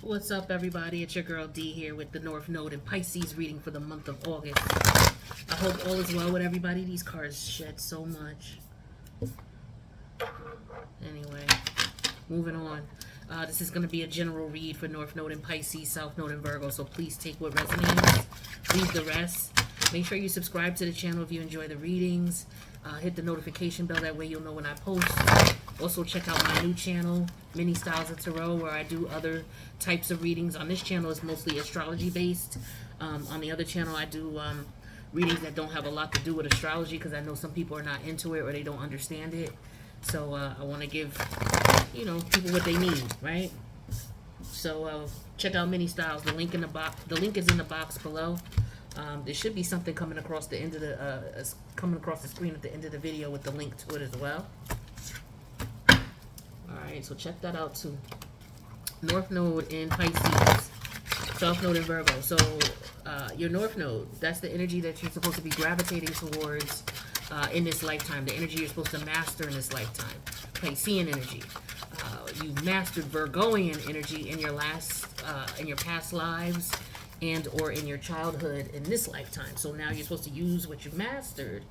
What's up, everybody? It's your girl D here with the North Node and Pisces reading for the month of August. I hope all is well with everybody. These cards shed so much. Anyway, moving on. This is going to be a general read for North Node and Pisces, South Node and Virgo. So please take what resonates, leave the rest. Make sure you subscribe to the channel if you enjoy the readings. Hit the notification bell, that way you'll know when I post. Also check out my new channel, Mini Styles of Tarot, where I do other types of readings. On this channel it's mostly astrology based. On the other channel I do readings that don't have a lot to do with astrology, because I know some people are not into it or they don't understand it. So I want to give, people what they need, right? So check out Mini Styles. The link in the box. The link is in the box below. There should be something coming across the end of the screen at the end of the video with the link to it as well. All right, so check that out too. North Node in Pisces, South Node in Virgo. So your North Node, that's the energy that you're supposed to be gravitating towards in this lifetime. The energy you're supposed to master in this lifetime. Piscean energy. You've mastered Virgoian energy in your past lives and or in your childhood in this lifetime. So now you're supposed to use what you've mastered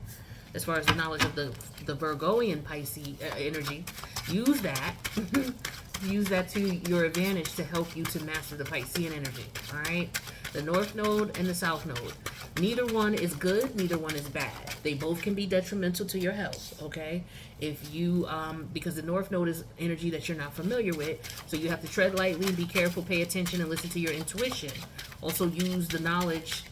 as far as the knowledge of the Virgoian Pisces energy. Use that. Use that to your advantage to help you to master the Piscean energy. All right? The North Node and the South Node. Neither one is good, neither one is bad. They both can be detrimental to your health, okay? If you, because the North Node is energy that you're not familiar with, so you have to tread lightly, be careful, pay attention, and listen to your intuition. Also use the knowledge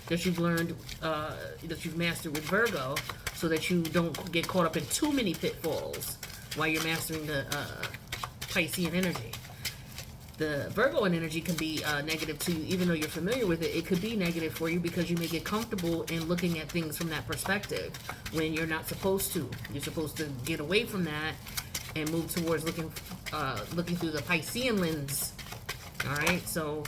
that you've learned, that you've mastered with Virgo, so that you don't get caught up in too many pitfalls while you're mastering the Piscean energy. The Virgoan energy can be negative to you, even though you're familiar with it. It could be negative for you because you may get comfortable in looking at things from that perspective when you're not supposed to. You're supposed to get away from that and move towards looking through the Piscean lens. All right, so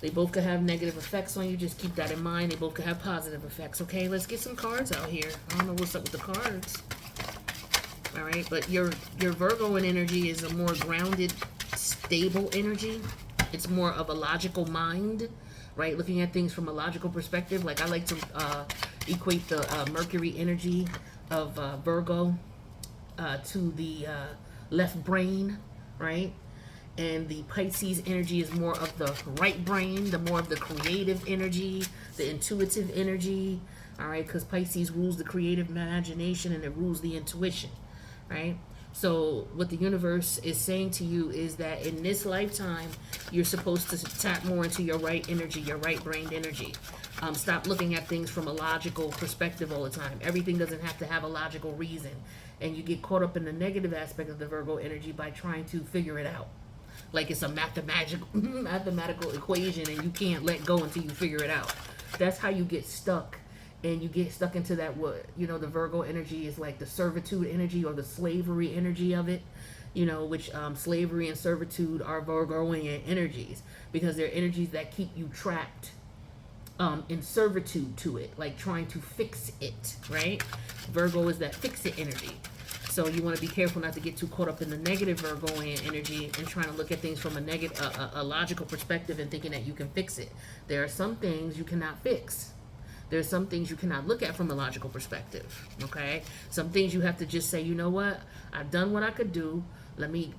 they both could have negative effects on you. Just keep that in mind. They both could have positive effects. Okay, let's get some cards out here. I don't know what's up with the cards. All right, but your Virgoan energy is a more grounded, stable energy. It's more of a logical mind, right? Looking at things from a logical perspective. Like I like to equate the Mercury energy of Virgo to the left brain, right? And the Pisces energy is more of the right brain, the more of the creative energy, the intuitive energy, all right? Because Pisces rules the creative imagination and it rules the intuition, right? So what the universe is saying to you is that in this lifetime, you're supposed to tap more into your right energy, your right brain energy. Stop looking at things from a logical perspective all the time. Everything doesn't have to have a logical reason. And you get caught up in the negative aspect of the Virgo energy by trying to figure it out. Like it's a mathematical equation and you can't let go until you figure it out. That's how you get stuck. And you get stuck into that, the Virgo energy is like the servitude energy or the slavery energy of it, which slavery and servitude are Virgoian energies because they're energies that keep you trapped in servitude to it, like trying to fix it, right? Virgo is that fix-it energy. So you want to be careful not to get too caught up in the negative Virgoian energy and trying to look at things from a logical perspective and thinking that you can fix it. There are some things you cannot fix. There's some things you cannot look at from a logical perspective, okay? Some things you have to just say, you know what? I've done what I could do. Let me,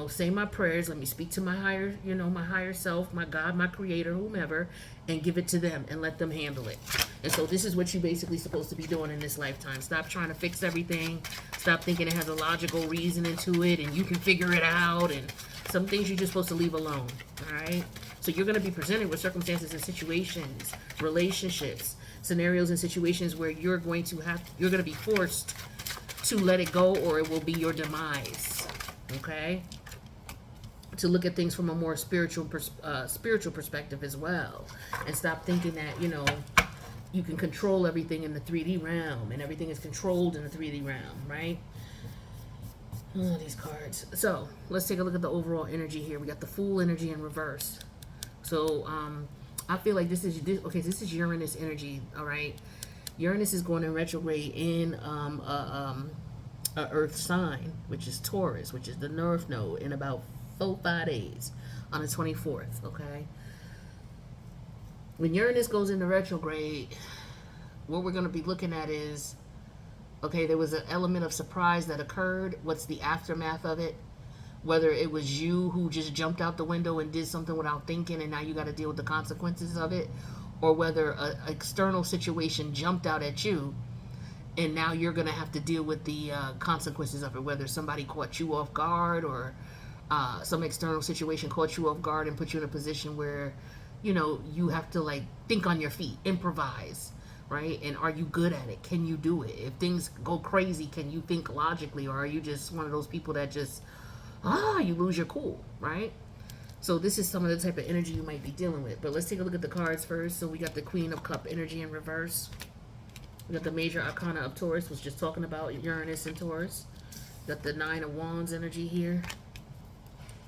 say my prayers. Let me speak to my higher self, my God, my creator, whomever, and give it to them and let them handle it. And so this is what you're basically supposed to be doing in this lifetime. Stop trying to fix everything. Stop thinking it has a logical reasoning to it and you can figure it out. And some things you're just supposed to leave alone, all right? So you're going to be presented with circumstances and situations, relationships, scenarios and situations where you're going to be forced to let it go or it will be your demise, okay? To look at things from a more spiritual perspective as well, and stop thinking that you can control everything in the 3D realm and everything is controlled in the 3D realm, right? Oh, these cards. So let's take a look at the overall energy here. We got the Fool energy in reverse. So I feel like this is Uranus energy, all right? Uranus is going in retrograde in a Earth sign, which is Taurus, which is the North Node, in about 4-5 days. on the 24th, okay? When Uranus goes into retrograde, what we're going to be looking at is, okay, there was an element of surprise that occurred. What's the aftermath of it? Whether it was you who just jumped out the window and did something without thinking and now you got to deal with the consequences of it, or whether an external situation jumped out at you and now you're going to have to deal with the consequences of it, whether somebody caught you off guard or some external situation caught you off guard and put you in a position where, you know, you have to like think on your feet, improvise, right? And are you good at it? Can you do it? If things go crazy, can you think logically, or are you just one of those people that just, you lose your cool, right? So this is some of the type of energy you might be dealing with. But let's take a look at the cards first. So we got the Queen of Cup energy in reverse. We got the Major Arcana of Taurus, was just talking about Uranus and Taurus. We got the Nine of Wands energy here.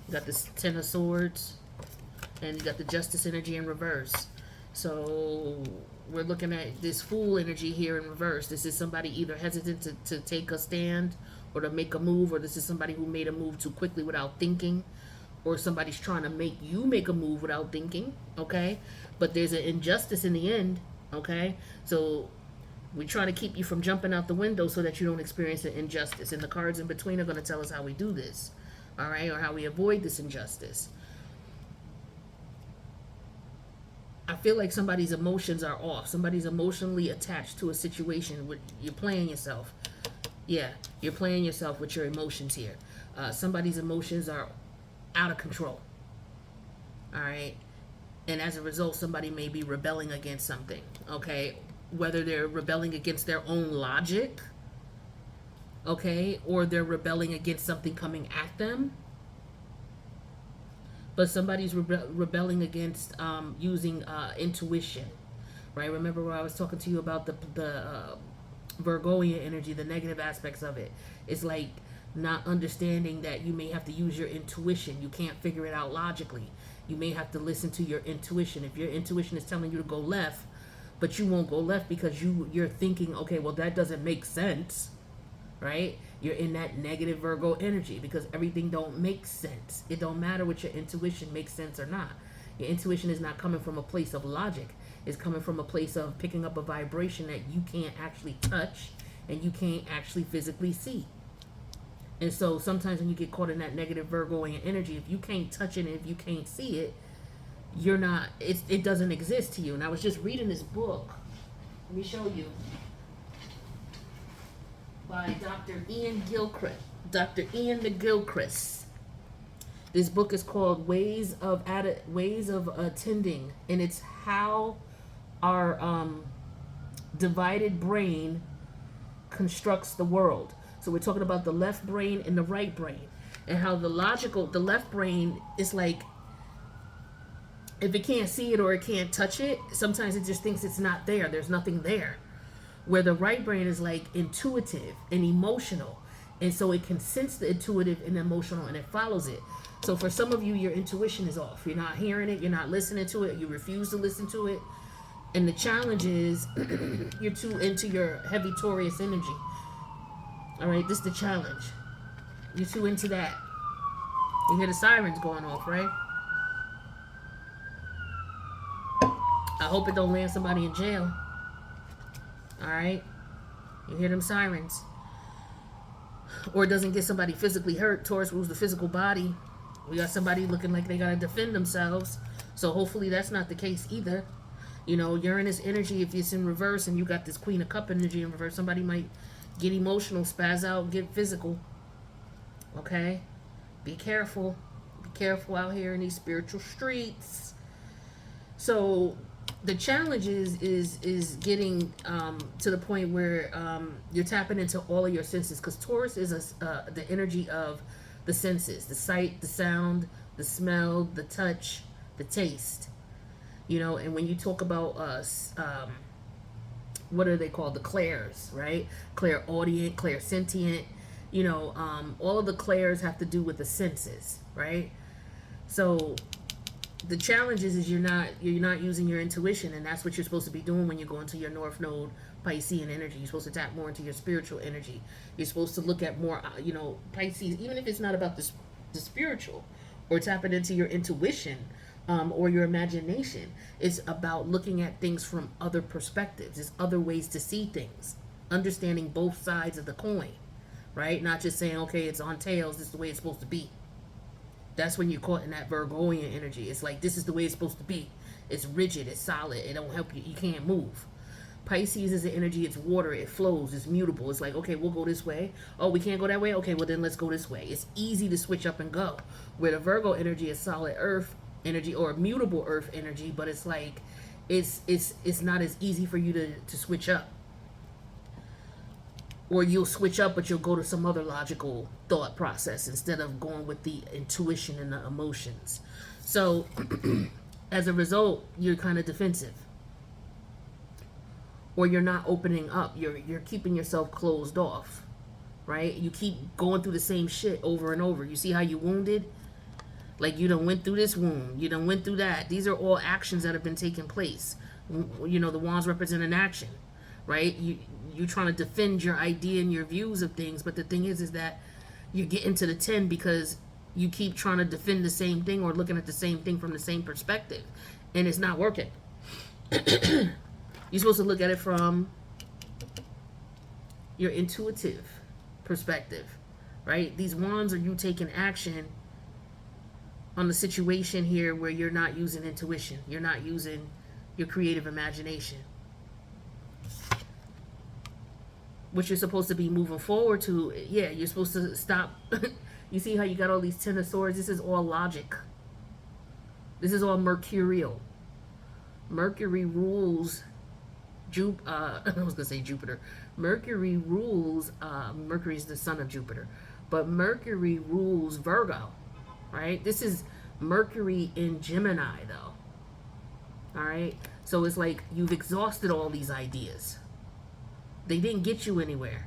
We got the Ten of Swords. And you got the Justice energy in reverse. So we're looking at this Fool energy here in reverse. This is somebody either hesitant to take a stand or to make a move, or this is somebody who made a move too quickly without thinking, or somebody's trying to make you make a move without thinking, okay? But there's an injustice in the end, okay? So we try to keep you from jumping out the window so that you don't experience an injustice. And the cards in between are going to tell us how we do this, all right? Or how we avoid this injustice. I feel like somebody's emotions are off. Somebody's emotionally attached to a situation. You're playing yourself. Yeah, you're playing yourself with your emotions here. Somebody's emotions are out of control. All right? And as a result, somebody may be rebelling against something. Okay? Whether they're rebelling against their own logic, okay, or they're rebelling against something coming at them. But somebody's rebelling against using intuition, right? Remember when I was talking to you about the Virgoian energy, the negative aspects of it. It's like not understanding that you may have to use your intuition. You can't figure it out logically. You may have to listen to your intuition. If your intuition is telling you to go left, but you won't go left because you're thinking, okay, well, that doesn't make sense, right? You're in that negative Virgo energy because everything don't make sense. It don't matter what your intuition makes sense or not. Your intuition is not coming from a place of logic. It's coming from a place of picking up a vibration that you can't actually touch and you can't actually physically see. And so sometimes when you get caught in that negative Virgoian energy, if you can't touch it and if you can't see it, you're not, it doesn't exist to you. And I was just reading this book. Let me show you. By Dr. Ian Gilchrist. Dr. Ian McGilchrist. This book is called Ways of Attending, and it's how our divided brain constructs the world. So we're talking about the left brain and the right brain, and how the left brain is like, if it can't see it or it can't touch it, sometimes it just thinks it's not there. There's nothing there. Where the right brain is like intuitive and emotional, and so it can sense the intuitive and emotional and it follows it. So for some of you, your intuition is off. You're not hearing it, you're not listening to it, you refuse to listen to it. And the challenge is you're too into your heavy Taurus energy. All right, this is the challenge. You're too into that. You hear the sirens going off, right? I hope it don't land somebody in jail. All right, you hear them sirens, or it doesn't get somebody physically hurt. Taurus rules the physical body. We got somebody looking like they gotta defend themselves, so hopefully that's not the case either. You know, Uranus energy, if it's in reverse and you got this Queen of Cup energy in reverse, somebody might get emotional, spaz out, get physical. Okay, be careful out here in these spiritual streets. So the challenge is getting to the point where you're tapping into all of your senses, because Taurus is the energy of the senses: the sight, the sound, the smell, the touch, the taste. You know, and when you talk about what are they called? The clairs, right? Clairaudient, clairsentient. You know, all of the clairs have to do with the senses, right? So the challenge is you're not using your intuition, and that's what you're supposed to be doing when you go into your North Node Piscean energy. You're supposed to tap more into your spiritual energy. You're supposed to look at more, Pisces, even if it's not about the spiritual or tapping into your intuition, or your imagination. It's about looking at things from other perspectives. It's other ways to see things, understanding both sides of the coin, right? Not just saying, okay, it's on tails, this is the way it's supposed to be. That's when you're caught in that Virgoian energy. It's like, this is the way it's supposed to be. It's rigid, it's solid, it don't help you, you can't move. Pisces is the energy, it's water, it flows, it's mutable. It's like, okay, we'll go this way. Oh, we can't go that way? Okay, well then let's go this way. It's easy to switch up and go. Where the Virgo energy is solid earth energy, or mutable earth energy, but it's like, it's not as easy for you to switch up. Or you'll switch up, but you'll go to some other logical thought process instead of going with the intuition and the emotions. So as a result, you're kind of defensive. Or you're not opening up. You're keeping yourself closed off, right? You keep going through the same shit over and over. You see how you wounded? Like, you done went through this wound. You done went through that. These are all actions that have been taking place. You know, the wands represent an action, right? You're trying to defend your idea and your views of things, but the thing is that you get into the 10 because you keep trying to defend the same thing or looking at the same thing from the same perspective, and it's not working. You're supposed to look at it from your intuitive perspective, right? These wands are you taking action on the situation here where you're not using intuition. You're not using your creative imagination. What you're supposed to be moving forward to, yeah, you're supposed to stop. You see how you got all these 10 of swords? This is all logic. This is all mercurial. Mercury rules I was going to say Jupiter. Mercury rules, Mercury is the son of Jupiter, but Mercury rules Virgo, right? This is Mercury in Gemini, though. All right? So it's like you've exhausted all these ideas. They didn't get you anywhere.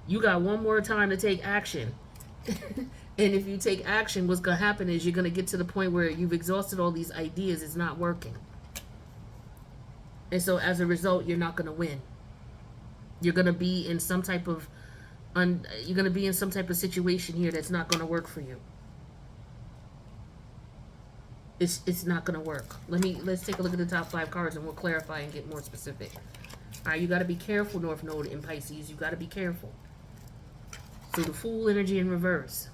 You got one more time to take action. And if you take action, what's going to happen is you're going to get to the point where you've exhausted all these ideas. It's not working. And so as a result, you're not going to win. You're going to be in some type of situation here that's not going to work for you. It's not going to work. Let's take a look at the top 5 cards and we'll clarify and get more specific. All right, you got to be careful, North Node in Pisces. You got to be careful. So the Fool energy in reverse.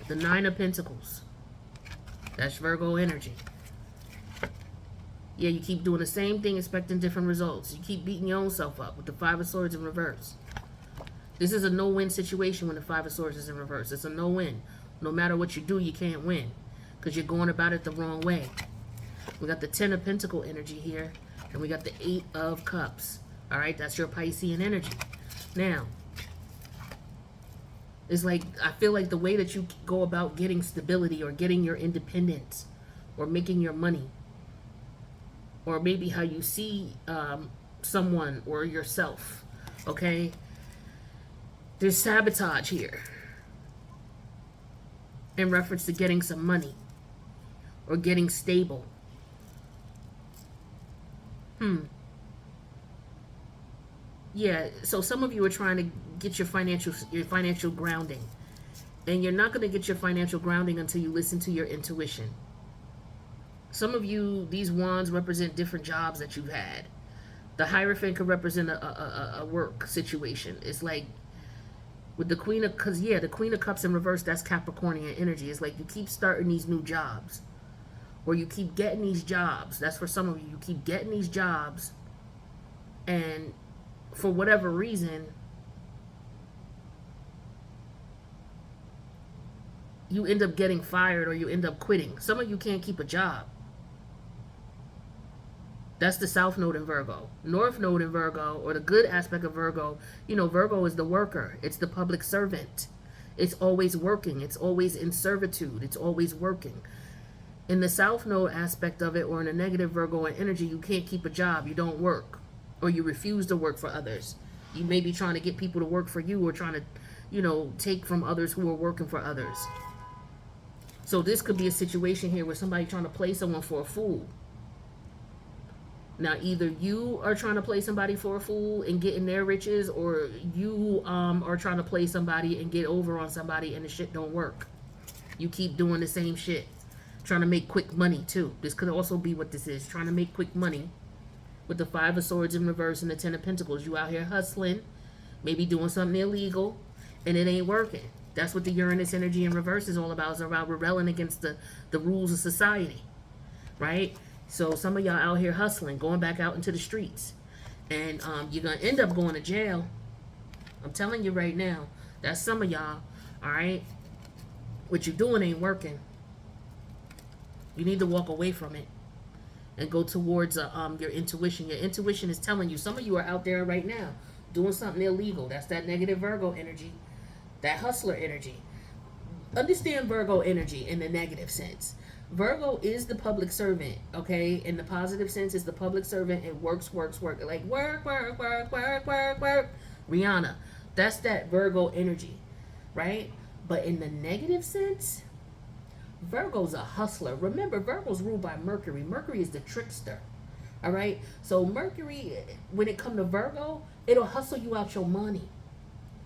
The 9 of Pentacles. That's Virgo energy. Yeah, you keep doing the same thing, expecting different results. You keep beating your own self up with the 5 of Swords in reverse. This is a no-win situation when the 5 of Swords is in reverse. It's a no-win. No matter what you do, you can't win because you're going about it the wrong way. We got the 10 of Pentacle energy here, and we got the 8 of Cups. All right, that's your Piscean energy. Now, it's like, I feel like the way that you go about getting stability or getting your independence or making your money, or maybe how you see someone or yourself, okay? There's sabotage here in reference to getting some money or getting stable. Yeah, so some of you are trying to get your financial grounding. And you're not going to get your financial grounding until you listen to your intuition. Some of you, these wands represent different jobs that you've had. The Hierophant could represent a work situation. It's like with the Queen of, because yeah, the Queen of Cups in reverse, that's Capricornian energy. It's like you keep starting these new jobs, or you keep getting these jobs. That's for some of you. You keep getting these jobs, and for whatever reason, you end up getting fired or you end up quitting. Some of you can't keep a job. That's the South Node in Virgo. North Node in Virgo, or the good aspect of Virgo, you know, Virgo is the worker. It's the public servant. It's always working. It's always in servitude. It's always working. In the South Node aspect of it, or in a negative Virgo energy, you can't keep a job. You don't work. Or you refuse to work for others. You may be trying to get people to work for you, or trying to, you know, take from others who are working for others. So this could be a situation here where somebody trying to play someone for a fool. Now, either you are trying to play somebody for a fool and getting their riches, or you are trying to play somebody and get over on somebody and the shit don't work. You keep doing the same shit. Trying to make quick money, too. This could also be what this is. Trying to make quick money. With the 5 of Swords in reverse and the 10 of Pentacles. You out here hustling. Maybe doing something illegal. And it ain't working. That's what the Uranus energy in reverse is all about. It's about rebelling against the rules of society. Right? So some of y'all out here hustling, going back out into the streets. And you're going to end up going to jail. I'm telling you right now. That's some of y'all. Alright? What you're doing ain't working. You need to walk away from it. And go towards your intuition. Your intuition is telling you. Some of you are out there right now doing something illegal. That's that negative Virgo energy. That hustler energy. Understand Virgo energy in the negative sense. Virgo is the public servant, okay? In the positive sense, it's the public servant. It works. Like work. Rihanna. That's that Virgo energy, right? But in the negative sense, Virgo's a hustler. Remember, Virgo's ruled by Mercury. Mercury is the trickster, all right? So Mercury, when it comes to Virgo, it'll hustle you out your money.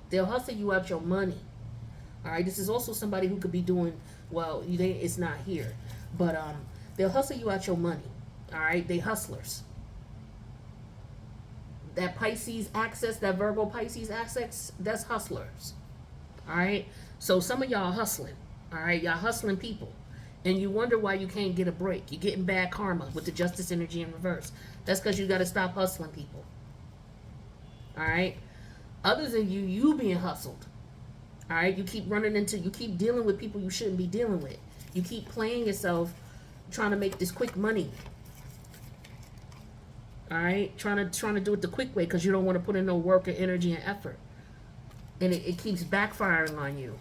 They'll hustle you out your money. All right, this is also somebody who could be doing, well, it's not here. But they'll hustle you out your money. All right, they hustlers. That Pisces access, that Virgo Pisces access, that's hustlers. All right, so some of y'all hustling. All right, y'all hustling people. And you wonder why you can't get a break. You're getting bad karma with the Justice energy in reverse. That's because you got to stop hustling people. All right, other than you being hustled. All right, you keep dealing with people you shouldn't be dealing with. You keep playing yourself, trying to make this quick money. All right, trying to do it the quick way because you don't want to put in no work or energy and effort, and it keeps backfiring on you.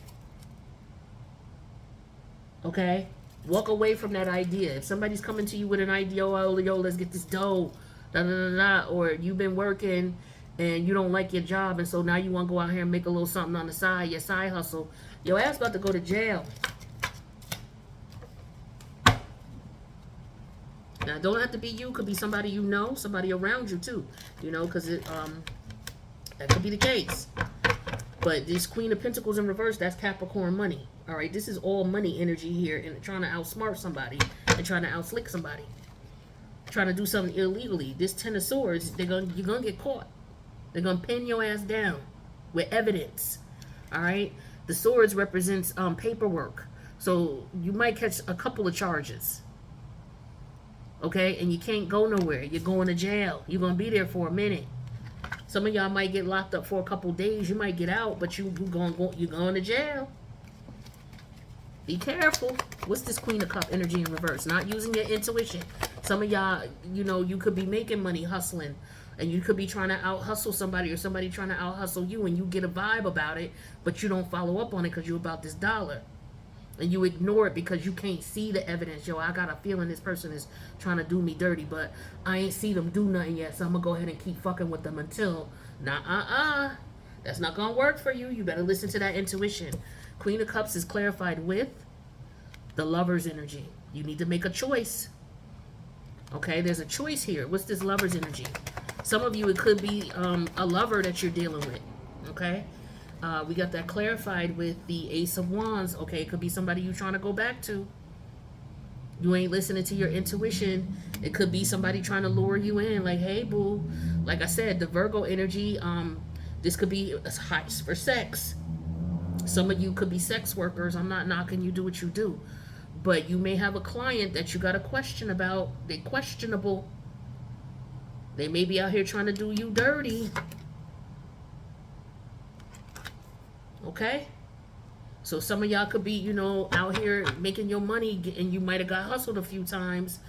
Okay, walk away from that idea. If somebody's coming to you with an idea, oh, yo, let's get this dough, or you've been working and you don't like your job, and so now you want to go out here and make a little something on the side, your side hustle, your ass about to go to jail. Now, it don't have to be you. Could be somebody you know, somebody around you too. You know, because that could be the case. But this Queen of Pentacles in reverse, that's Capricorn money. All right, this is all money energy here, and trying to outsmart somebody and trying to outslick somebody, trying to do something illegally. This 10 of Swords, you're gonna get caught. They're gonna pin your ass down with evidence. All right, the Swords represents paperwork, so you might catch a couple of charges. Okay, and you can't go nowhere. You're going to jail. You're going to be there for a minute. Some of y'all might get locked up for a couple days. You might get out, but you're going to jail. Be careful. What's this Queen of Cup energy in reverse? Not using your intuition. Some of y'all, you could be making money hustling, and you could be trying to out-hustle somebody, or somebody trying to out-hustle you, and you get a vibe about it, but you don't follow up on it because you're about this dollar. And you ignore it because you can't see the evidence. Yo, I got a feeling this person is trying to do me dirty, but I ain't see them do nothing yet, so I'm going to go ahead and keep fucking with them until, that's not going to work for you. You better listen to that intuition. Queen of Cups is clarified with the Lover's energy. You need to make a choice. Okay, there's a choice here. What's this Lover's energy? Some of you, it could be a lover that you're dealing with. Okay? We got that clarified with the Ace of Wands. Okay, it could be somebody you're trying to go back to. You ain't listening to your intuition. It could be somebody trying to lure you in. Like, hey, boo. Like I said, the Virgo energy, this could be for sex. Some of you could be sex workers. I'm not knocking you. Do what you do. But you may have a client that you got a question about. They're questionable. They may be out here trying to do you dirty. Okay, so some of y'all could be, out here making your money, and you might have got hustled a few times.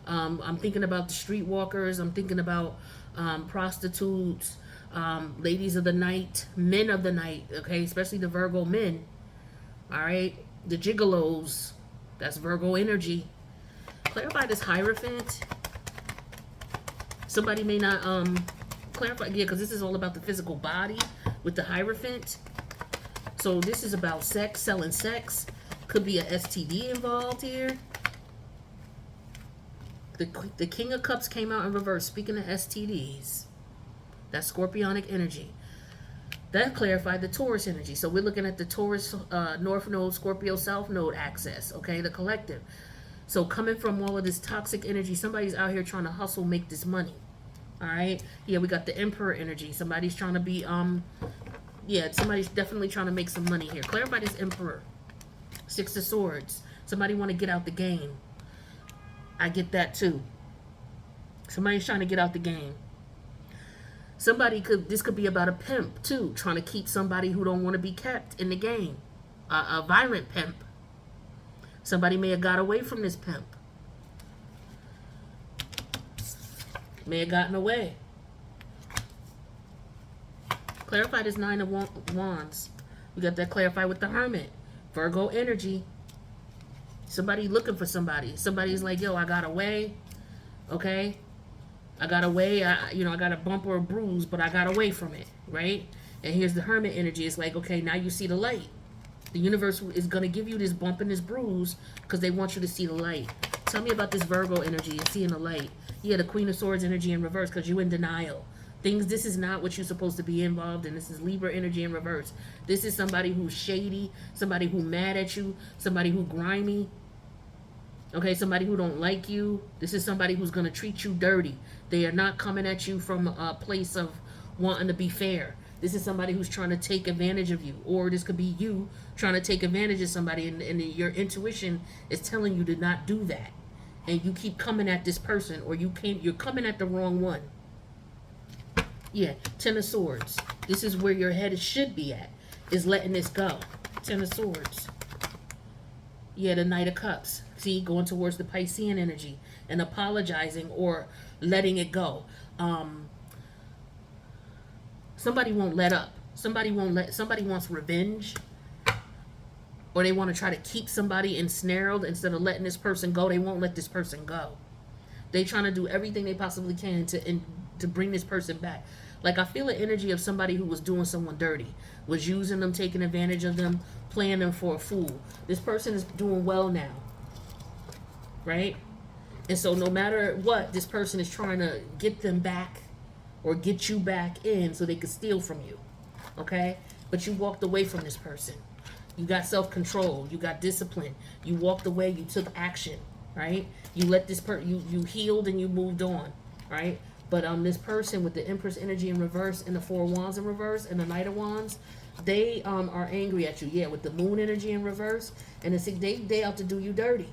I'm thinking about the streetwalkers. I'm thinking about prostitutes, ladies of the night, men of the night. Okay, especially the Virgo men. All right, the gigolos. That's Virgo energy. Clarify this Hierophant. Somebody may not clarify, because this is all about the physical body with the Hierophant. So this is about sex, selling sex. Could be a STD involved here. The King of Cups came out in reverse. Speaking of STDs, that Scorpionic energy. That clarified the Taurus energy. So we're looking at the Taurus North Node, Scorpio South Node axis, okay, the collective. So coming from all of this toxic energy, somebody's out here trying to hustle, make this money. All right. Yeah, we got the Emperor energy. Somebody's trying to be, yeah, somebody's definitely trying to make some money here. Clarify this Emperor. Six of Swords. Somebody want to get out the game. I get that too. Somebody's trying to get out the game. This could be about a pimp too, trying to keep somebody who don't want to be kept in the game. A violent pimp. Somebody may have got away from this pimp. May have gotten away. Clarify this Nine of Wands. We got that clarified with the Hermit. Virgo energy. Somebody looking for somebody. Somebody's like, yo, I got away. Okay? I got away. I got a bump or a bruise, but I got away from it. Right? And here's the Hermit energy. It's like, okay, now you see the light. The universe is going to give you this bump and this bruise because they want you to see the light. Tell me about this Virgo energy and seeing the light. Yeah, the Queen of Swords energy in reverse because you're in denial. This is not what you're supposed to be involved in. This is Libra energy in reverse. This is somebody who's shady, somebody who mad at you, somebody who grimy. Okay, somebody who don't like you. This is somebody who's going to treat you dirty. They are not coming at you from a place of wanting to be fair. This is somebody who's trying to take advantage of you. Or this could be you trying to take advantage of somebody and your intuition is telling you to not do that. And you keep coming at this person or you're coming at the wrong one. Yeah, Ten of Swords. This is where your head should be at, is letting this go. Ten of Swords. Yeah, the Knight of Cups. See, going towards the Piscean energy and apologizing or letting it go. Somebody won't let up. Somebody wants revenge. Or they want to try to keep somebody ensnared instead of letting this person go. They won't let this person go. They trying to do everything they possibly can to bring this person back. Like I feel the energy of somebody who was doing someone dirty, was using them, taking advantage of them, playing them for a fool. This person is doing well now, right? And so no matter what, this person is trying to get them back or get you back in so they could steal from you, okay? But you walked away from this person. You got self-control. You got discipline. You walked away. You took action, right? You let this you healed and you moved on, right? But this person with the Empress energy in reverse and the Four of Wands in reverse and the Knight of Wands, they are angry at you. Yeah, with the Moon energy in reverse and they out to do you dirty.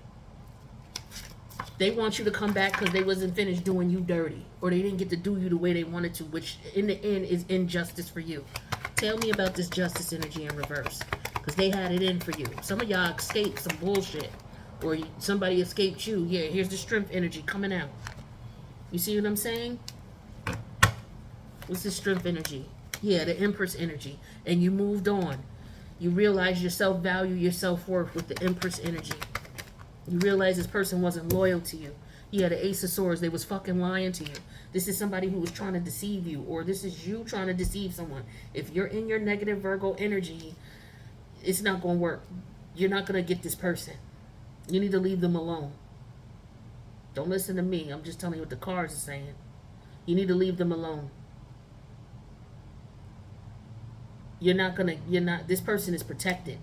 They want you to come back because they wasn't finished doing you dirty, or they didn't get to do you the way they wanted to, which in the end is injustice for you. Tell me about this Justice energy in reverse, because they had it in for you. Some of y'all escaped some bullshit, or somebody escaped you. Yeah, here's the Strength energy coming out. You see what I'm saying? What's the Strength energy? Yeah, the Empress energy. And you moved on. You realize your self-value, your self-worth with the Empress energy. You realize this person wasn't loyal to you. Yeah, the Ace of Swords, they was fucking lying to you. This is somebody who was trying to deceive you, or this is you trying to deceive someone. If you're in your negative Virgo energy, it's not going to work. You're not going to get this person. You need to leave them alone. Don't listen to me. I'm just telling you what the cards are saying. You need to leave them alone. This person is protected.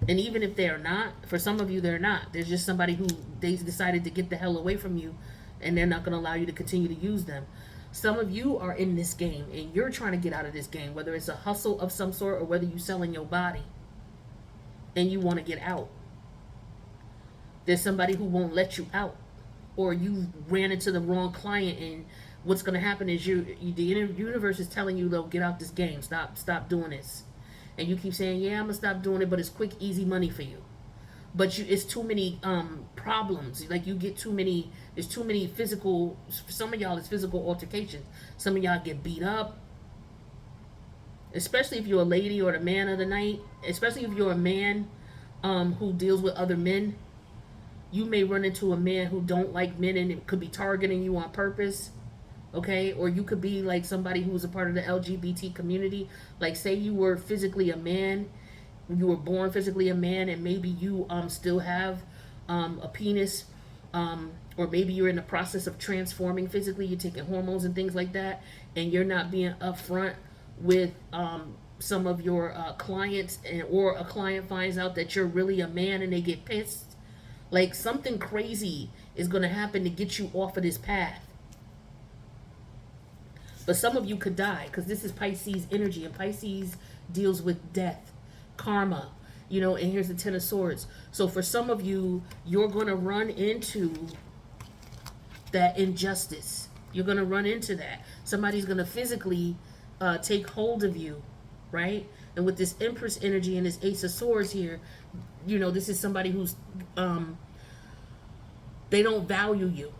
And even if they're not, for some of you, they're not. There's just somebody who they decided to get the hell away from you, and they're not going to allow you to continue to use them. Some of you are in this game, and you're trying to get out of this game, whether it's a hustle of some sort or whether you're selling your body, and you want to get out. There's somebody who won't let you out, or you ran into the wrong client, and what's going to happen is the universe is telling you, though, get out this game. Stop doing this. And you keep saying, yeah, I'm going to stop doing it, but it's quick, easy money for you. But it's too many problems. Like there's too many physical, for some of y'all it's physical altercations. Some of y'all get beat up. Especially if you're a lady or the man of the night. Especially if you're a man who deals with other men. You may run into a man who don't like men and it could be targeting you on purpose. Okay, or you could be like somebody who's a part of the LGBT community. Like say you were physically a man, you were born physically a man, and maybe you still have a penis, Or maybe you're in the process of transforming physically, you're taking hormones and things like that, and you're not being upfront with some of your clients, or a client finds out that you're really a man and they get pissed. Like, something crazy is going to happen to get you off of this path. But some of you could die, because this is Pisces energy, and Pisces deals with death, karma, and here's the Ten of Swords. So for some of you, you're going to run into that injustice. You're going to run into that. Somebody's going to physically take hold of you, right? And with this Empress energy and this Ace of Swords here, this is somebody who's, they don't value you.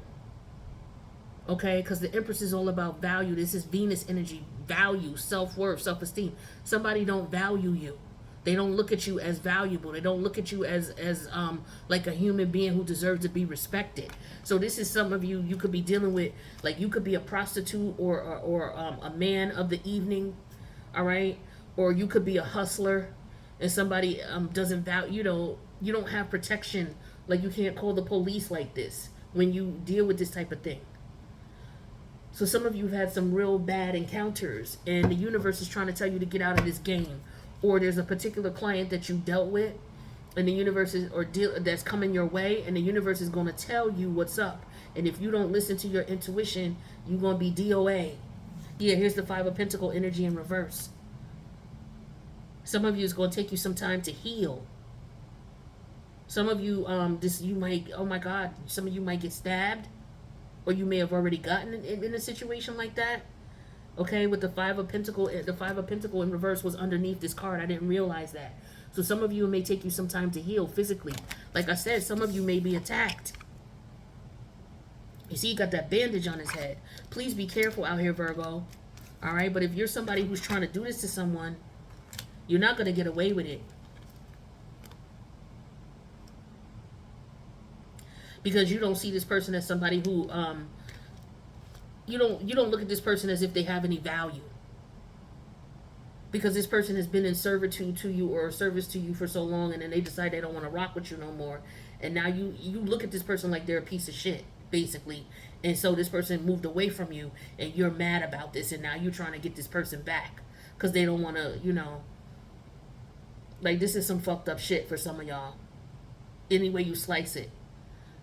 Okay, because the Empress is all about value. This is Venus energy, value, self-worth, self-esteem. Somebody don't value you. They don't look at you as valuable. They don't look at you as like a human being who deserves to be respected. So this is some of you, you could be dealing with, like, you could be a prostitute or a man of the evening, all right? Or you could be a hustler, and somebody doesn't value, you don't have protection. Like, you can't call the police like this when you deal with this type of thing. So some of you have had some real bad encounters, and the universe is trying to tell you to get out of this game. Or there's a particular client that you dealt with, and the universe is, that's coming your way, and the universe is going to tell you what's up. And if you don't listen to your intuition, you're going to be DOA. Yeah, here's the Five of Pentacles energy in reverse. Some of you, it's going to take you some time to heal. Some of you, you might, oh my God, some of you might get stabbed. Or you may have already gotten in a situation like that. Okay, with the Five of Pentacles in reverse was underneath this card. I didn't realize that. So some of you, may take you some time to heal physically. Like I said, some of you may be attacked. You see, he got that bandage on his head. Please be careful out here, Virgo. All right, but if you're somebody who's trying to do this to someone, you're not going to get away with it. Because you don't see this person as somebody who, you don't look at this person as if they have any value. Because this person has been in servitude to you or service to you for so long, and then they decide they don't want to rock with you no more. And now you look at this person like they're a piece of shit, basically. And so this person moved away from you, and you're mad about this, and now you're trying to get this person back. Because they don't want to, like, this is some fucked up shit for some of y'all. Any way you slice it.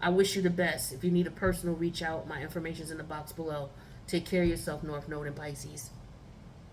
I wish you the best. If you need a personal reach out, my information's in the box below. Take care of yourself, North Node and Pisces.